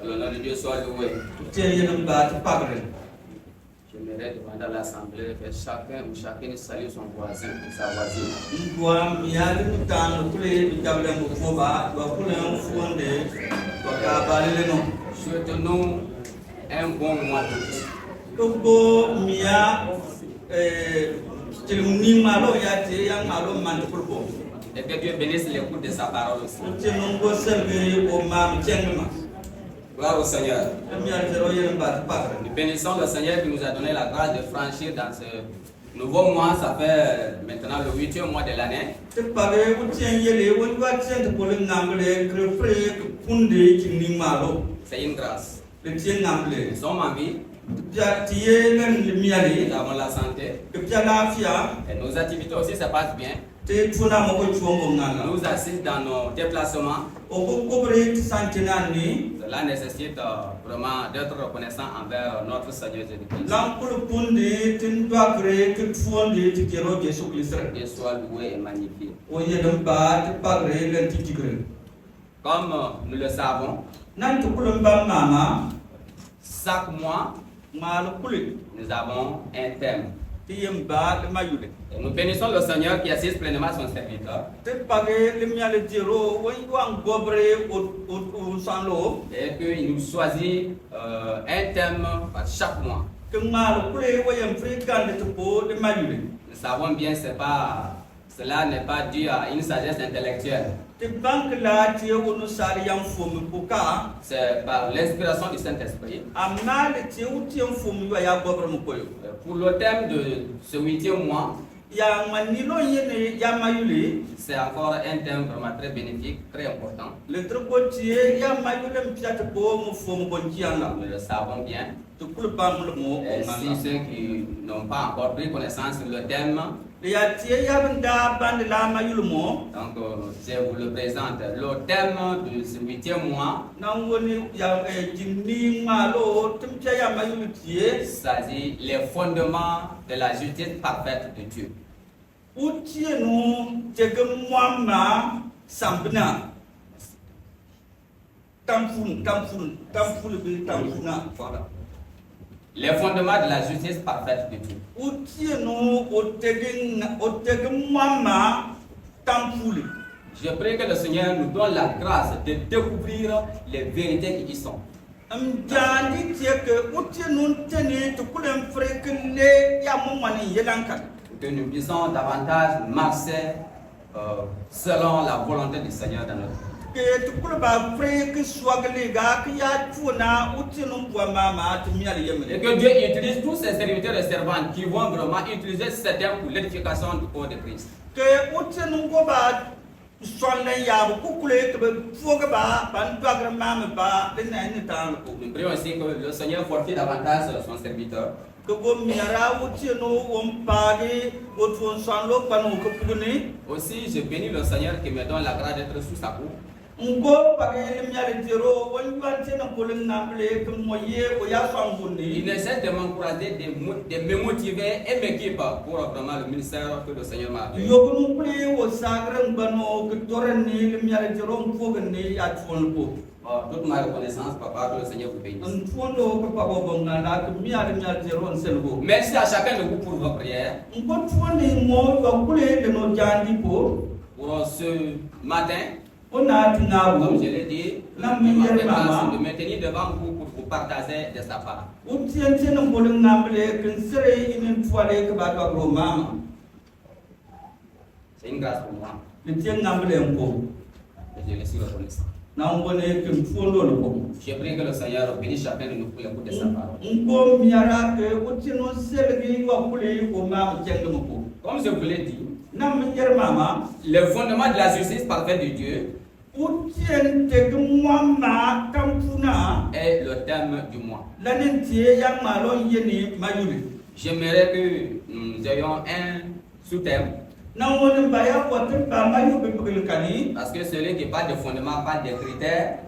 Que le nom de Dieu soit loué. J'aimerais demander à l'Assemblée que chacun ou chacune salue son voisin ou sa voisine. Souhaitons-nous un bon mois d'août. Et que Dieu bénisse l'écoute de sa parole aussi. Gloire au Seigneur. Nous bénissons le Seigneur qui nous a donné la grâce de franchir dans ce nouveau mois. Ça fait maintenant le 8e mois de l'année. C'est une grâce. Nous sommes en vie. Nous avons la santé. Et nos activités aussi se passent bien. Nous assistons dans nos déplacements. Cela nécessite vraiment d'être reconnaissant envers notre Seigneur Jésus-Christ. Dieu soit loué et magnifié. Comme nous le savons, chaque mois, nous avons un thème. Et nous bénissons le Seigneur qui assiste pleinement son serviteur. Et qu'il nous choisit un thème chaque mois. Nous savons bien que cela n'est pas dû à une sagesse intellectuelle. C'est par l'inspiration du Saint-Esprit. Pour le thème de ce 8e mois, c'est encore un thème vraiment très bénéfique, très important. Nous le savons bien. Et si ceux qui n'ont pas encore pris connaissance sur le thème, donc je vous le présente. Le thème de ce 8e mois s'agit les fondements de la justice parfaite de Dieu. Les fondements de la justice parfaite de Dieu. Je prie que le Seigneur nous donne la grâce de découvrir les vérités qui y sont. Que nous puissions davantage marcher selon la volonté du Seigneur dans notre vie. Et que Dieu utilise tous ses serviteurs et servantes qui vont vraiment utiliser ce terme pour l'édification du corps de Christ. Nous prions aussi que le Seigneur fortifie davantage son serviteur. Aussi, je bénis le Seigneur qui me donne la grâce d'être sous sa coupe. Il ne cesse de m'encourager, de me motiver et m'équiper pour vraiment le ministère que le Seigneur m'a donné. Toute ma reconnaissance, papa, que le Seigneur vous bénisse. Merci à chacun de vous pour vos prières. Pour ce matin, comme je l'ai dit, de me tenir devant vous pour vous partager de sa part. C'est une grâce pour moi. Et je le suis reconnaissant. Je prie que le Seigneur bénisse chacun de nous pour l'écoute de sa parole. Comme je vous l'ai dit, le fondement de la justice parfaite de Dieu est le thème du mois. J'aimerais que nous ayons un sous-thème. Parce que celui qui parle de fondement parle des critères.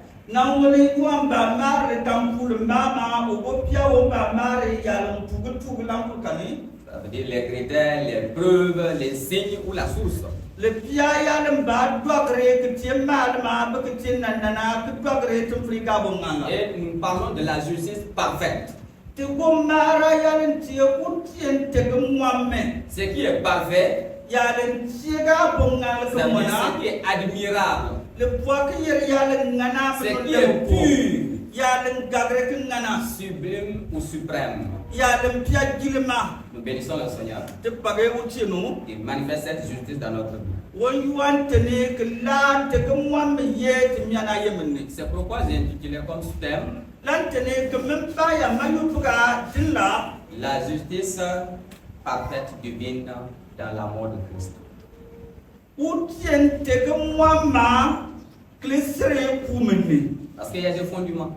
Ça veut dire les critères, les preuves, les signes ou la source. le pia yalam ba doagre que tiem malma ba que tien nana que doagre tum frika bonganga. Et nous parlons de la justice parfaite. Te gomara yalan tie utien te gomwamme. Ce qui est parfait, Yalan tiega bonganga c'est komona. ce qui est admirable. Le poids que yalan ngana Ce qui est pur, yalan gagre que ngana. sublime ou suprême. Yalan pia gilma. Nous bénissons le Seigneur. Te pagé utienu. Il manifeste cette justice dans notre vie. Won yuan tene que la te gomwamme yet miana yemni. C'est pourquoi j'ai intitulé comme thème Lantene que même pas ya mayutuga dilla. la justice parfaite divine dans la mort de Christ. Utien te gomwama klesere kumeni. Parce qu'il y a des fondements.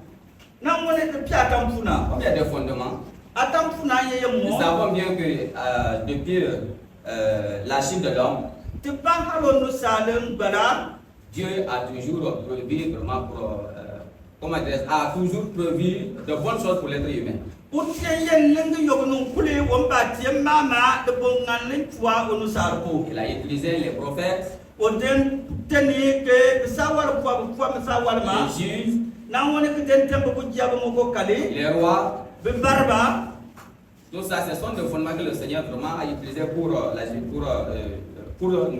Na mone te pia tampuna. Comme il y a des fondements, Atampuna ye nous mo. savons bien que depuis la chute de l'homme, Te pa halo no salen bala. Dieu a toujours prévu vraiment pour, a toujours prévu de bonnes choses pour l'être humain. Utien yen lengi yognu kule womba tiem mama de bongan len twa onu sarko. Il a utilisé les prophètes, Oden teni ke sawar kwa sawar ma. les juges, Na woni ke den tembo ko jiaba mo ko kale. les rois. Be barba. Tout ça, ce sont des fondements que le Seigneur vraiment a utilisés pour nous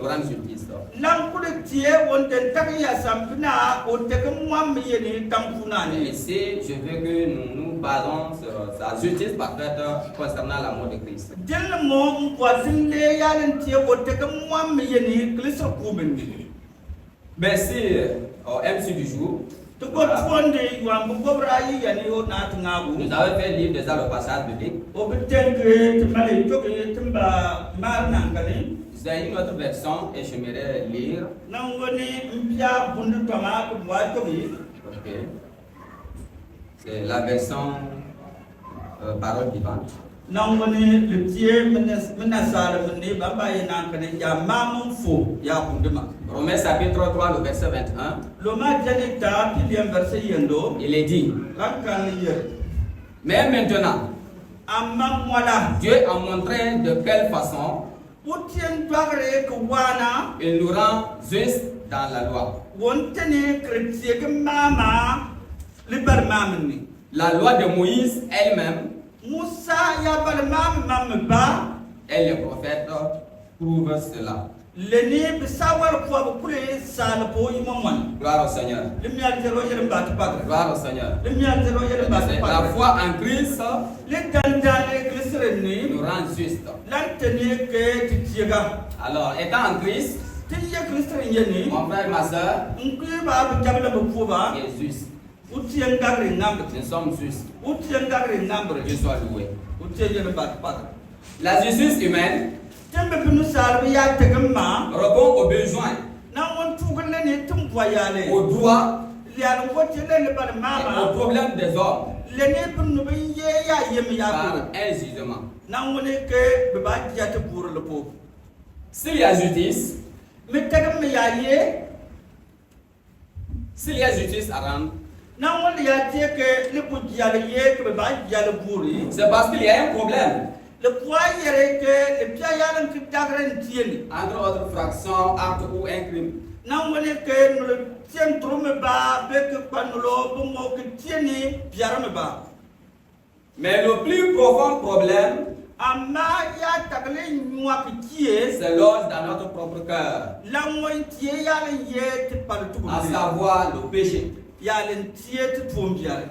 rendre justice. Lam kude tie wonten takiya sampina o teke mwam yeni tampuna Et ni. ici, je veux que nous nous basons sur sa justice parfaite concernant la mort de Christ. Del mo kwazinde yalen tie o teke mwam yeni kliso kubendi. Merci au MC du jour. To go twonde yuam gobra yi yani o na tungabu. Nous avons fait lire déjà le passage biblique. O bitenge timale toke timba mar nangani. C'est une autre version et j'aimerais lire. Nangoni mpia bundu tama ko wa toki. Ok. C'est la version parole vivante. Nangoni le tie menasala meni baba yina kane ya mamun fo ya bunduma. Romains chapitre 3, le verset 21. Loma janita piliam verset yendo. Il est dit. Rakkan yer. Mais maintenant, Amma mwala. Dieu a montré de quelle façon Utien twagre ko wana. il nous rend justes dans la loi. Wontene kretiye ke mama libar mamni. La loi de Moïse elle-même Musa ya bal mam ba. et les prophètes prouvent cela. Leni bisawar ko kule sal po imamwan. Gloire au Seigneur. Limya zero yer bat pat. Gloire au Seigneur. Limya zero yer bat C'est pat. la foi en Christ Le dandane krisreni. nous rend justes. Lantene ke titiega. Alors, étant en Christ, Tiye krisren yeni. mon frère, ma soeur, Nkui ba bu jabla bu fuba. qui est juste. Utien gagre ngambe. Nous sommes justes. Utien gagre ngambe. Dieu soit loué. Utien yer bat pat. La justice humaine Tembe binu salbe ya tegemma. répond aux besoins, Na won tugal ne tum voyale. aux droits Lian ko tele le bal et aux mama. problèmes des hommes Le ne binu be ye ya yem ya par ko. un jugement. Na woni ke be ba jate pour le pauvre. S'il y a justice, Me tegem ya ye. s'il y a justice à rendre, Na woni ya tie ke le bu jale ye ke be ba jale buri. c'est parce qu'il y a un problème Le poids yere ke le pia yalan ki dagren tieni. entre autres fractions, acte ou un crime. Na woni ke no le tien trume ba be ke panulo bu mo ke tieni biarame ba. Mais le plus profond problème, Amma ya tagle nywa ki tie. c'est loge dans notre propre cœur, La moy tie yalan ye ti par tu. à savoir le péché. Yalan tie ti pombiare.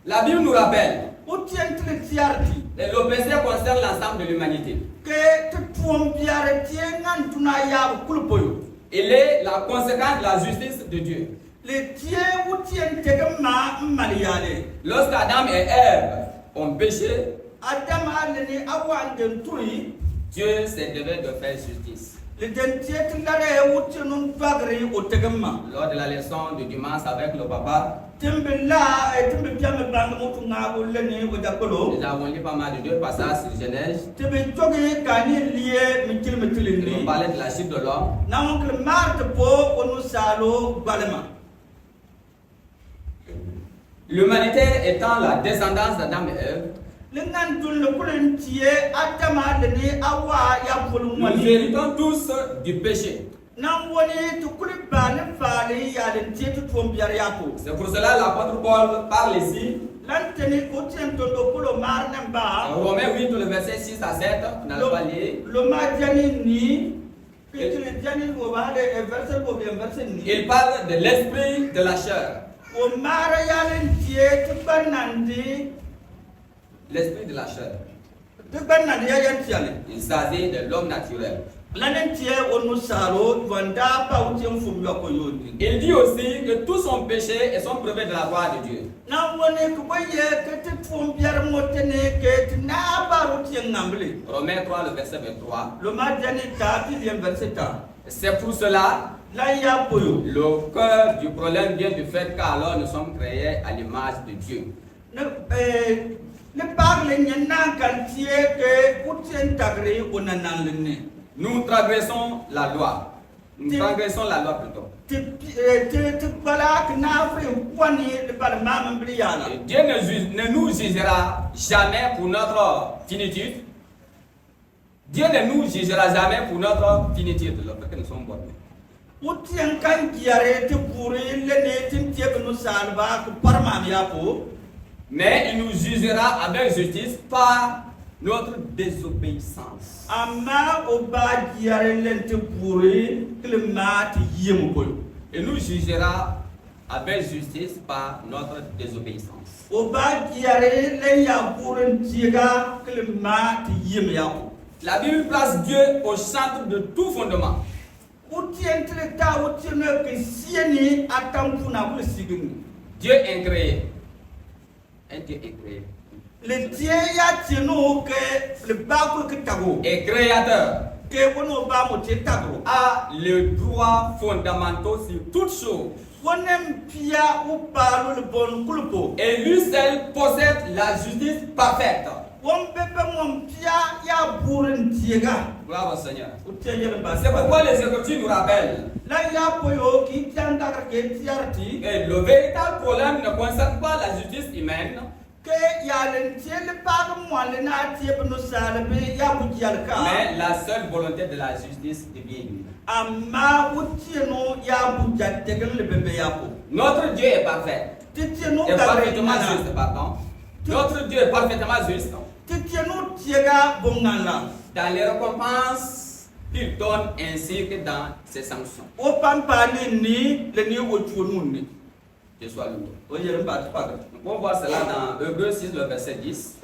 La Bible nous rappelle O tien ti tiarti. que le péché concerne l'ensemble de l'humanité. Ke ti pombiare tie ngan tuna ya kulpoyo. Il est la conséquence de la justice de Dieu. Le tie o tien tegema maliale. Lorsqu'Adam et Ève ont péché, Adam aleni awanden turi. Dieu s'est devait de faire justice. Le den tie ti lare o tienun bagri o tegema. Lors de la leçon de dimanche avec le papa, Tembe la e tembe piame bang mo tunga o leni o jakolo. nous avons lu pas mal de deux passages sur Genèse. Tebe toge kani liye Nous mitilini. parlait de la chute de l'homme. Na oncle Marte po onu salo balema. L'humanité étant la descendance d'Adam et Ève, Lengan dun le kulen tie adama leni awa ya bolu nous wani. héritons tous du péché. C'est pour cela l'apôtre Paul parle ici. Romains 8, le verset 6 à 7, on a pas lié. Il parle de l'esprit de la chair. L'esprit de la chair. Il s'agit de l'homme naturel. Il dit aussi que tous sont péchés et sont privés de la gloire de Dieu. Romains 3, le verset 23. C'est pour cela le cœur du problème vient du fait qu'alors nous sommes créés à l'image de Dieu. Nous transgressons la loi. Nous transgressons la loi plutôt. Et Dieu ne nous jugera jamais pour notre finitude. Dieu ne nous jugera jamais pour notre finitude, le fait que nous sommes bornés. Mais il nous jugera avec justice par notre désobéissance. Il nous jugera avec justice par notre désobéissance. La Bible place Dieu au centre de tout fondement. Dieu est créé. Un Dieu est créé. Et créateur a le droit fondamental sur toutes choses. Et lui seul possède la justice parfaite. Gloire au Seigneur. C'est pourquoi les Écritures nous rappellent que le véritable problème ne concerne pas la justice humaine, mais la seule volonté de la justice divine. Notre Dieu est parfait. Et parfaitement juste, pardon. Notre Dieu est parfaitement juste. Dans les récompenses qu'il donne ainsi que dans ses sanctions. Que soit loué. On peut voir cela dans Hébreux 6, le verset 10.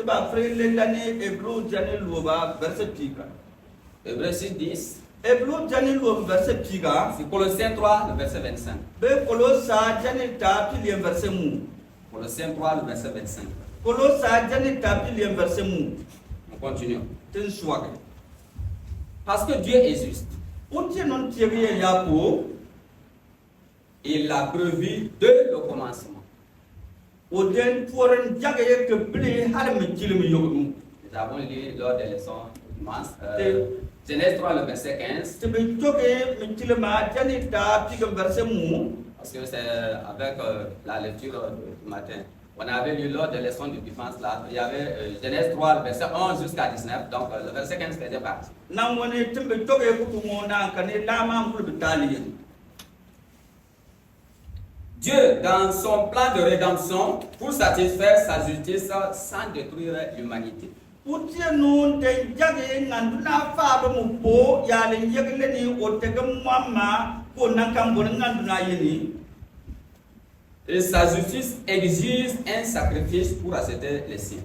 Hébreux 6, 10. C'est Colossiens 3, le verset 25. Colossiens 3, le verset 25. On continue. Parce que Dieu est juste. Il l'a prévu dès le commencement. Nous avons lu lors des leçons dimanche. Genèse 3, le verset 15. Parce que c'est avec la lecture du matin. On avait lu lors des leçons de défense là. Il y avait Genèse 3, le verset 11 jusqu'à 19. Donc le verset 15 faisait partie. Dieu, dans son plan de rédemption, pour satisfaire sa justice sans détruire l'humanité. Et sa justice exige un sacrifice pour accepter les siens.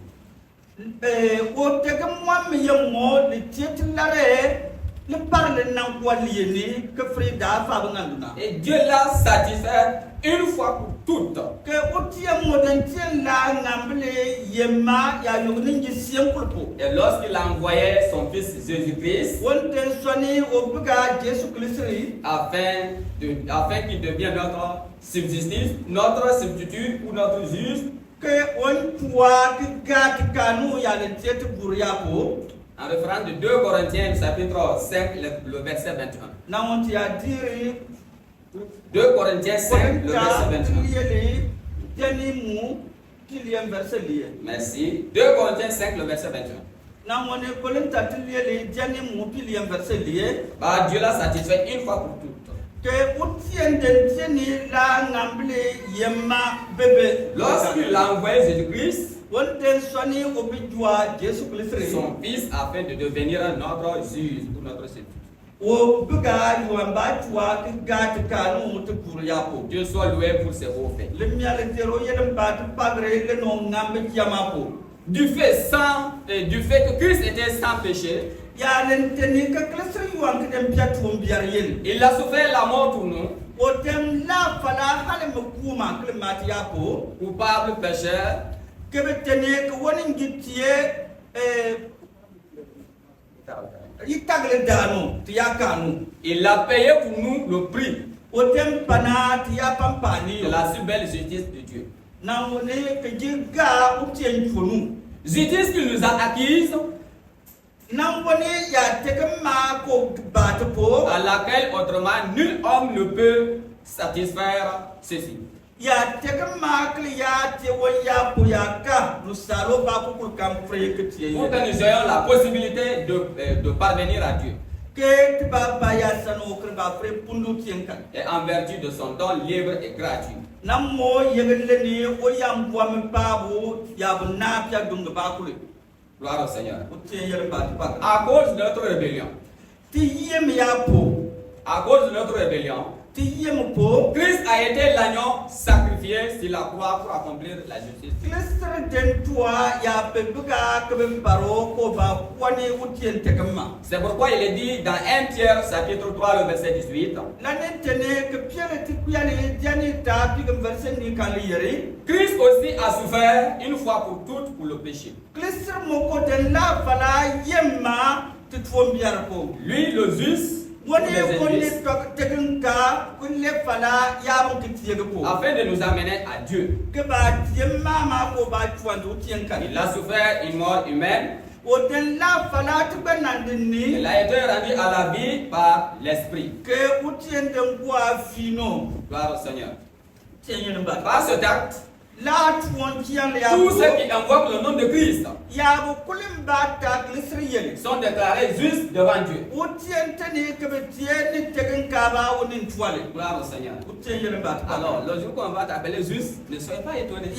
Et Dieu l'a satisfait une fois pour toutes. Et lorsqu'il a envoyé son fils Jésus-Christ, afin qu'il devienne notre substitut ou notre juge, en référence de 2 Corinthiens chapitre 5, le verset 21. 2 Corinthiens 5, le verset 21. Merci. 2 Corinthiens 5, le verset 21. Bah, Dieu l'a satisfait une fois pour toutes. Lorsqu'il a envoyé Jésus-Christ, son fils, afin de devenir notre juge pour notre salut. Dieu soit loué pour ses hauts faits. Du fait que Christ était sans péché, il a souffert la mort pour nous, coupable, pécheur. Il a payé pour nous le prix de la si belle justice de Dieu. Justice qu'il nous a acquise, à laquelle autrement nul homme ne peut satisfaire ceci. Pour que nous ayons la possibilité de parvenir à Dieu. Et en vertu de son don libre et gratuit. Gloire au Seigneur. À cause de notre rébellion. À cause de notre rébellion, Christ a été l'agneau sacrifié sur la croix pour accomplir la justice. C'est pourquoi il est dit dans 1 Pierre chapitre 3 le verset 18. Christ aussi a souffert une fois pour toutes pour le péché. Lui le juste, afin de nous amener à Dieu. Il a souffert une mort humaine. Il a été rendu à la vie par l'Esprit. Gloire au Seigneur. Par cet acte, tous ceux qui invoquent le nom de Christ sont déclarés justes devant Dieu. Gloire au Seigneur. Alors, le jour qu'on va t'appeler juste, ne soyez pas étonnés.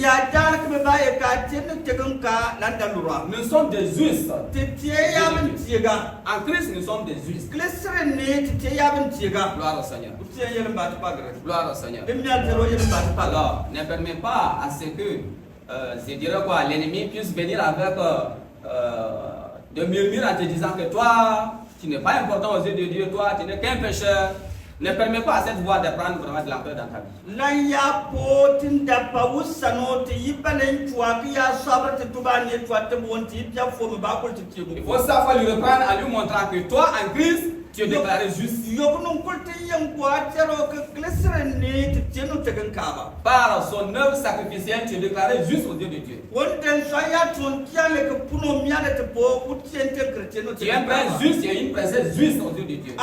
Nous sommes des justes. En Christ, nous sommes des justes. Gloire au Seigneur. Gloire au Seigneur. Alors, ne permets pas à ce que, je dirais quoi, l'ennemi puisse venir avec de murmures en te disant que toi, tu n'es pas important aux yeux de Dieu, toi, tu n'es qu'un pécheur. Ne permets pas à cette voix de prendre vraiment de l'ampleur dans ta vie. Il faut savoir lui reprendre en lui montrant que toi, en Christ, tu es déclaré juste. Par son œuvre sacrificielle, tu es déclaré juste aux yeux de Dieu. Tu es un prince juste et une princesse juste aux yeux de Dieu.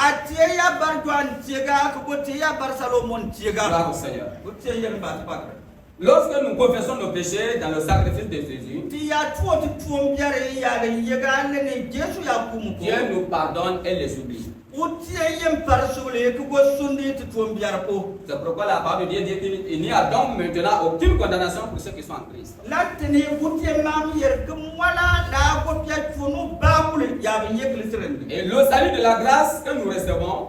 Gloire au Seigneur. Lorsque nous confessons nos péchés dans le sacrifice de Jésus, Dieu nous pardonne et les oublie. C'est pourquoi la parole de Dieu dit qu'il n'y a donc maintenant aucune condamnation pour ceux qui sont en Christ. Et le salut de la grâce que nous recevons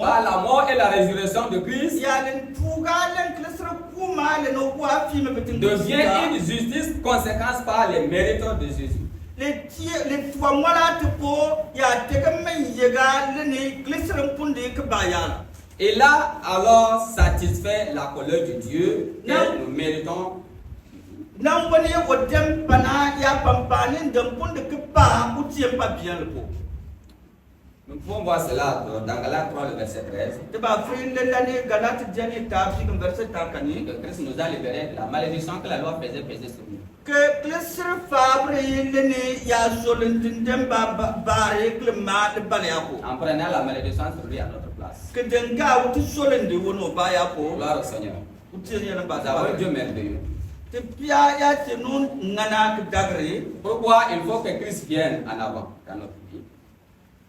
par la mort et la résurrection de Christ devient une justice conséquence par les mérites de Jésus. Et là, alors, satisfait la colère de Dieu et nous méritons. Nous pouvons voir cela dans Galates 3, le verset 13. Que Christ nous a libérés de la malédiction que la loi faisait peser sur nous. En prenant la malédiction sur lui à notre place. Gloire au Seigneur. Nous avons un Dieu merveilleux. te pia ya te nun ngana dagre Pourquoi il faut que Christ vienne en avant dans notre vie?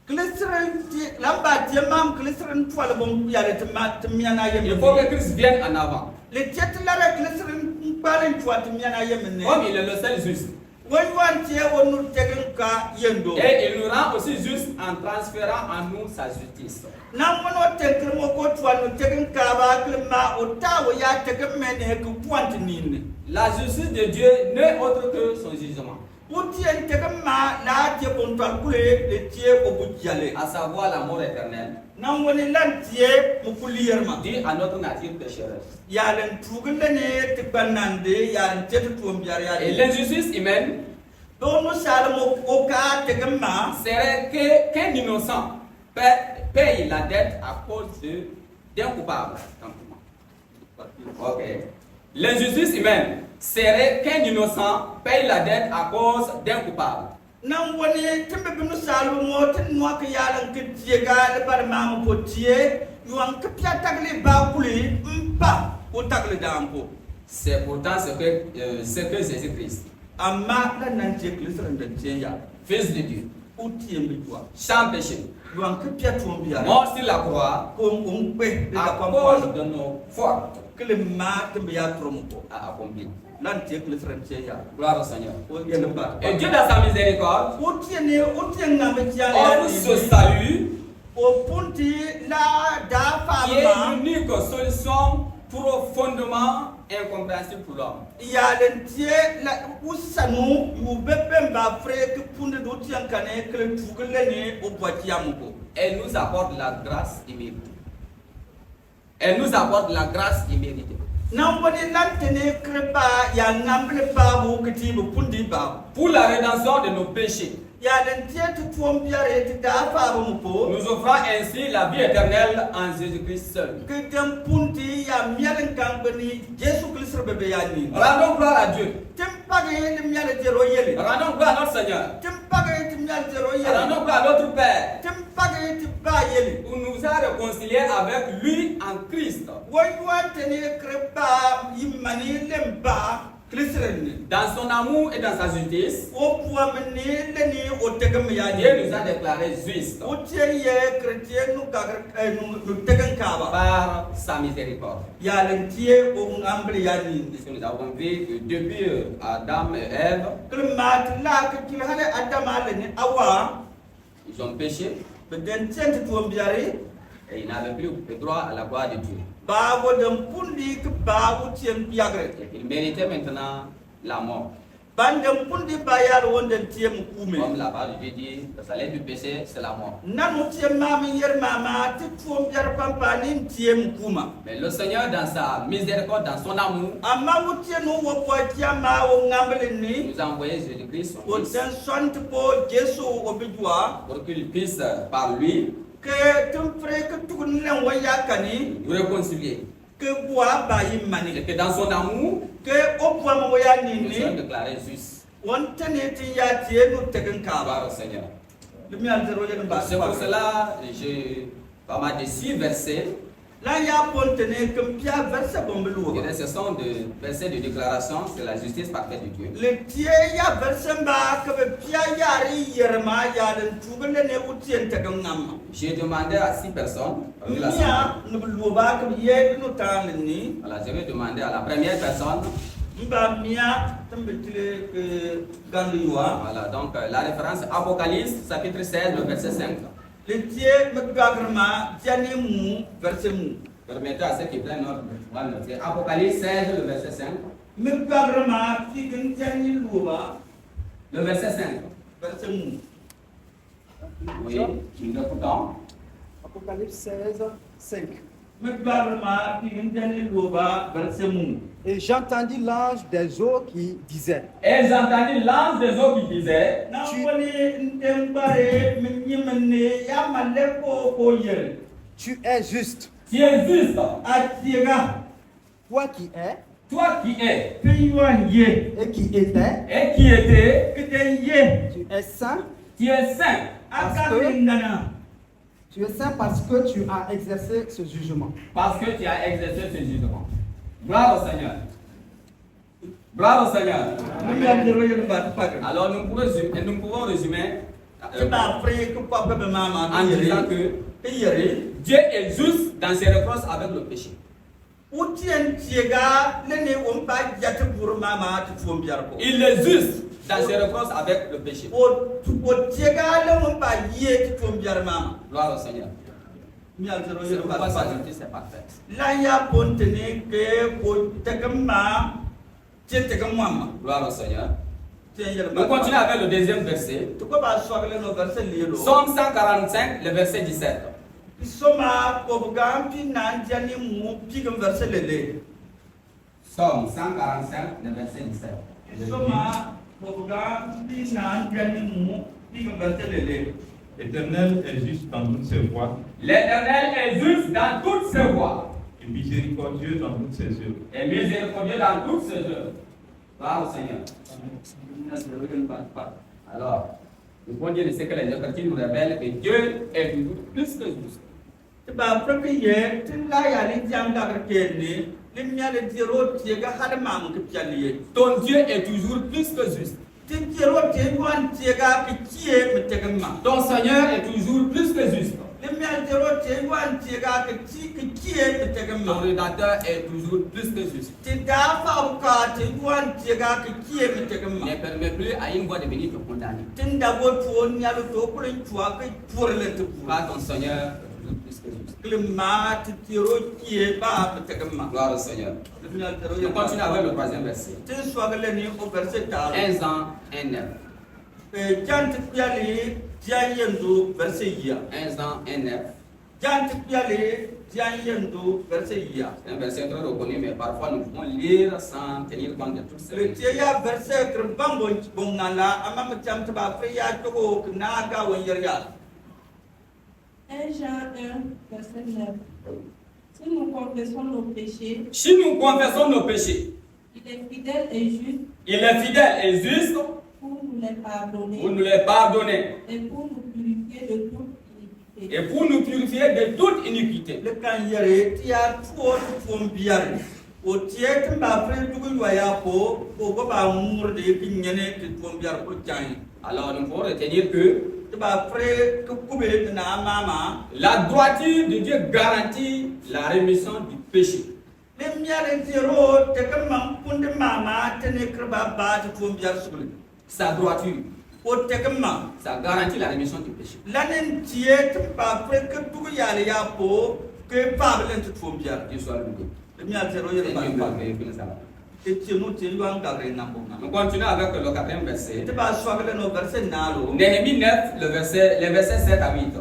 Glisteren ti lamba ti mam glisteren twal bom ya te ma te miana yem. Il faut que Christ vienne en avant. Le tiet la re glisteren palen twal te miana yem ne. Comme il est le seul juste. Won wan ti wonu tegen ka yendo. Et il nous rend aussi juste en transférant en nous sa justice. Na wono tegen mo ko twal no tegen ka ba klma o tawo ya tegen men he ku point nin. La justice de Dieu n'est autre que son jugement. Utien tegen ma la ti bon twal kule le ti o bujale. À savoir la mort éternelle. Nan woni lan tie mu kuliyarma Due à notre nature pécheresse. yalan tugulle ne te banande yalan tetu tuom biar ya Et l'injustice humaine do no salmo o ka te gamma serait qu'un innocent paye la dette à cause d'un coupable. Ok. L'injustice humaine serait qu'un innocent paye la dette à cause d'un coupable. nan woni tembe binu salmo mo tin no ka yalan ke tie ga le par mamu po tie yuan ke pia tagle ba kuli mpa o tagle dampo C'est pourtant ce que Jésus-Christ, amma lan nan tie krisran den tie ya Fils de Dieu, o tie mi toi sans péché, yuan ke pia tuom biar mort sur la croix ko on pe de à la cause pampo de nos fautes, que le ma tembe ya tromo ko a accompli. lan tie krisran tie ya Gloire au Seigneur. o yele ba Et Dieu, dans sa miséricorde, o tie na me tia offre ce salut o punti la da qui est fama l'unique solution profondément incompréhensible pour l'homme. ya den tie la usanu yu bebe ba fre ke punde do tie kane ke tugle ne o boiti amuko Elle nous apporte la grâce imméritée. Elle nous apporte la grâce imméritée. nan woni lan tene krepa ya ngamble ba bu kiti bu pundi ba Pour la rédemption de nos péchés, ya den tie tu tuom biare ti da fama muko nous offrant ainsi la vie éternelle en Jésus-Christ seul. ke dem punti ya mialen kan bani Jesu Christ bebe ya ni Rendons gloire à Dieu. tempage ni miale jero yele Rendons gloire à notre Seigneur. tempage ti miale jero yele Rendons gloire à notre Père, tempage ti ba yele où nous a réconciliés avec lui en Christ. Wantene krepa imani lemba Christian Dans son amour et dans sa justice, o puwa mene leni o tegam ya Dieu ni nous a déclarés justes o tie chrétien nu kagar nu tegan kaba par sa miséricorde. ya lentie o ngambre ya ni Puisque nous avons vu que depuis Adam et Ève, klemat la ke kilhale adama leni awa ils ont péché beden tente to mbiari et ils n'avaient plus le droit à la gloire de Dieu. babo dem pundi ke babu tiem biagre Et ils méritaient maintenant la mort. bandem pundi bayar wonden tiem kume Comme la parole de Dieu dit, le salaire du péché, c'est la mort. nanu tiem mami yer mama ti tuom biar pampani tiem kuma Mais le Seigneur, dans sa miséricorde, dans son amour, amma wutie nu wo poitia ma wo ngambele ni nous a envoyé Jésus-Christ, son o Fils, den sont po Jesu obidwa pour qu'il puisse, par lui, ke tumfre ke tukun len waya kani nous réconcilier. ke bua bayi Et mani que dans son amour, ke opwa mo waya nous sommes ni déclarés justes. won tane ti ya tie nu tegen ka Gloire ba au Seigneur. lumi al zero yen ba C'est pour cela que j'ai pas mal de 6 versets. la ya pontene ke pia verse bombelu Et ce sont des versets de déclaration sur la justice parfaite de Dieu. le tie ya verse ba ke be pia yari yerma ya den tugule ne utien tegen ngam J'ai demandé à 6 personnes. parmi la mia nu lu ba ke ye nu tan ni Voilà, je vais demander à la première personne. mba mia tambe tile ke gandu yuwa Voilà, donc la référence Apocalypse, chapitre 16, le verset 5. le tie me gagrema jani mu verse mu Permettez à ceux qui prennent notre noter. Apocalypse 16, le verset 5. me gagrema ti gen jani luwa Le verset 5. verse mu Oui, nous écoutons. Apocalypse 16, 5. me gagrema ti gen jani luwa verse mu Et j'entendis l'ange des eaux qui disait, Et j'entendis l'ange des eaux qui disait, na woni ndembare me nyimene ya maleko ko yer tu es juste, tu es juste, atira toi qui es toi qui es piywan ye et qui étais, et qui était, kete ye tu es saint, tu es saint. akabindana tu es saint parce que tu as exercé ce jugement. Parce que tu as exercé ce jugement. Gloire au Seigneur. Gloire au Seigneur. Alors, Alors nous pouvons résumer en en disant que Dieu est juste dans ses reproches avec le péché. Il est juste dans ses reproches avec le péché. Gloire au Seigneur. C'est pourquoi sa justice est parfaite. Gloire au Seigneur. Nous continuons avec le deuxième verset. Somme 145, le verset 17. Somme 145, le verset 17. L'Éternel est juste dans toutes ses voies. L'Éternel est juste dans toutes ses voies. Et miséricordieux dans toutes ses œuvres. Et miséricordieux dans toutes ses œuvres. Gloire au Seigneur. Alors, nous pouvons dire que les Écritures nous révèlent que Dieu est toujours plus que juste. Ton Dieu est toujours plus que juste. Ton Seigneur est toujours plus que juste. Ton rédacteur est toujours plus que juste. Ne permet plus à une voix de venir te condamner. Car ton Seigneur est toujours plus que juste. Gloire au Seigneur. On continue avec le troisième verset. 1 Jean 1:9. 1 Jean 1:9. C'est un verset très reconnu, mais parfois nous pouvons lire sans tenir compte de toutes ces choses. 1 Jean 1, verset 9. Si nous confessons nos péchés, il est fidèle et juste Il est fidèle et juste pour nous les pardonner pour nous les pardonner et pour nous purifier de toute iniquité. et pour nous purifier de toute iniquité. Alors nous pouvons retenir que la droiture de Dieu garantit la rémission du péché. Sa droiture, ça garantit la rémission du péché. Dieu soit loué. Nous continuons avec le quatrième verset. Néhémie 9, les versets 7 à 8.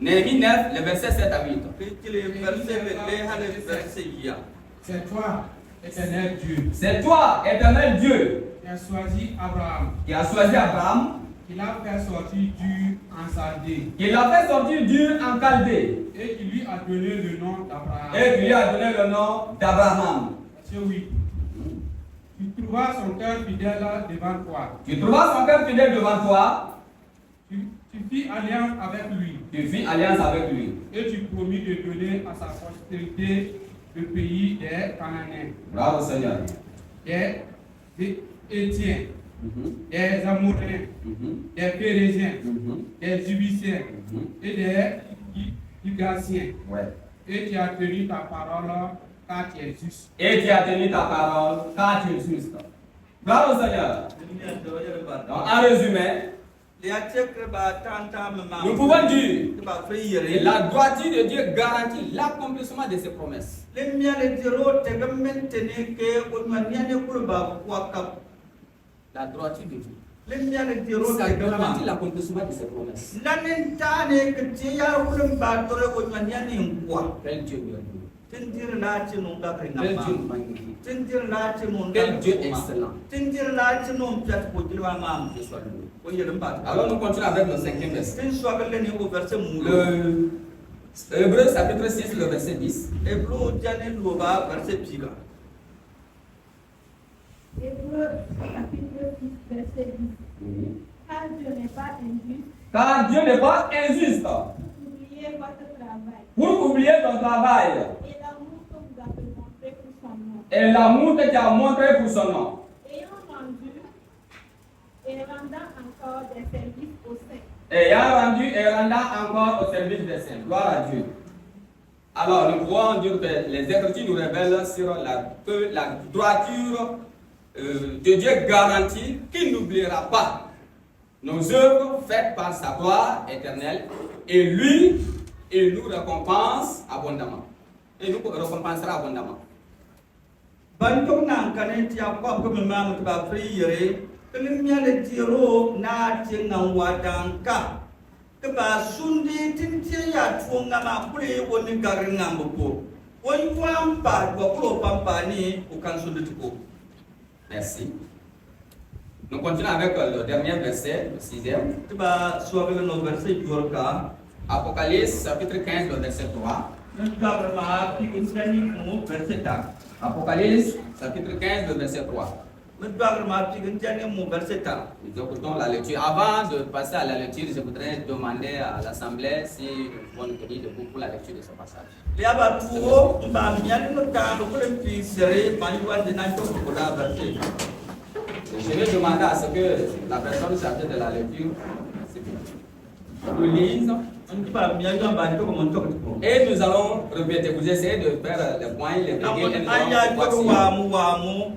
Néhémie 9, les versets 7 à 8. C'est toi, éternel Dieu, C'est toi, éternel Dieu, qui as choisi Abraham, qui qui l'a fait sortir du en Sardée, l'a fait sortir d'Ur en Chaldée, et qui lui a donné le nom d'Abraham. et qui lui a donné le nom d'Abraham. C'est oui. Tu trouveras son cœur fidèle devant toi. Tu trouveras son cœur fidèle devant toi, Tu fis alliance avec lui, tu fis alliance avec lui. et tu promis de donner à sa postérité le pays des Cananéens, Bravo Seigneur. des Étiens, des Amoréens, des Pérésiens, des Jubiciens et des Gigaciens. Ouais. Et tu as tenu ta parole car tu es juste. Et tu as tenu ta parole car tu es juste. Bravo Seigneur. Donc, en résumé, nous pouvons dire que la droiture de Dieu garantit l'accomplissement de ses promesses. La droiture de Dieu, ça garantit l'accomplissement de ses promesses. Quel Dieu merveilleux. Quel Dieu magnifique. Quel Dieu excellent. Alors nous continuons avec le cinquième verset. Le Hébreux chapitre 6, le verset 10. Hébreux chapitre 6, verset 10. Car Dieu n'est pas injuste Car Dieu n'est pas injuste pour oublier votre travail pour oublier ton travail et l'amour que vous avez montré pour son nom. et l'amour que tu as montré pour son nom. ayant rendu et rendant encore des services aux saints. Ayant rendu et rendant encore au service des saints. Gloire à Dieu. Alors, nous pouvons dire que les Écritures nous révèlent sur que la droiture de Dieu garantit qu'il n'oubliera pas nos œuvres faites par sa gloire éternelle, et lui, il nous récompense abondamment. Il nous récompensera abondamment. Bantok nan kanen ti akwa ko mama ba friyere kelim nyale tiro na ti nan wadanka ke ba sundi tinti ya tuonga ma kule woni garinga mbo woni wampa go ko pampani o kan sundi tiko. Merci. Nous continuons avec le dernier verset, le 6e. Tu vas sauver le verset du Yorka. Apocalypse chapitre 15, le verset 3. Apocalypse chapitre 15, le verset 3. Nous écoutons la lecture. Avant de passer à la lecture, je voudrais demander à l'Assemblée si on peut dire pour la lecture de ce passage. Je vais demander à ce que la personne chargée de la lecture nous lise. Et nous allons répéter. Vous essayez de faire les points, les béguines, et nous allons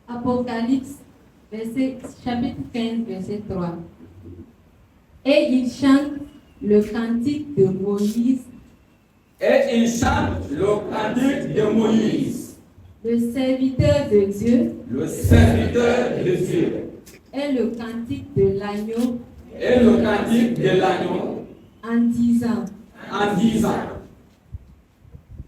Apocalypse, chapitre 15, verset 3. Et il chante le cantique de Moïse. Et il chante le cantique de Moïse, le serviteur de Dieu. Le serviteur de Dieu. Et le cantique de l'agneau. Et le cantique de l'agneau. En disant. En disant.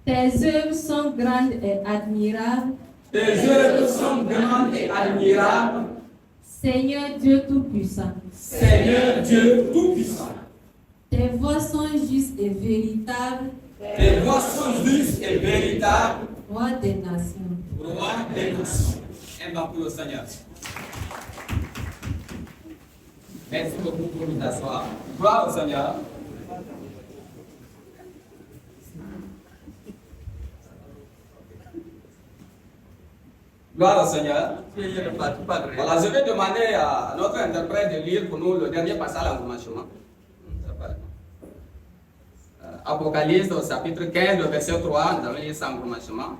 Tes œuvres sont grandes et admirables. Tes œuvres sont grandes et admirables. Seigneur Dieu Tout-Puissant. Seigneur Dieu Tout-Puissant. Tes voies sont justes et véritables. Tes voies sont justes et véritables. Roi des nations. Roi des nations. Un bas pour le Seigneur. Merci beaucoup pour nous asseoir. Gloire au Seigneur. Gloire au Seigneur. Voilà, je vais demander à notre interprète de lire pour nous le dernier passage à l'encouragement. Apocalypse au chapitre 15, le verset 3, nous allons lire ça en commencement.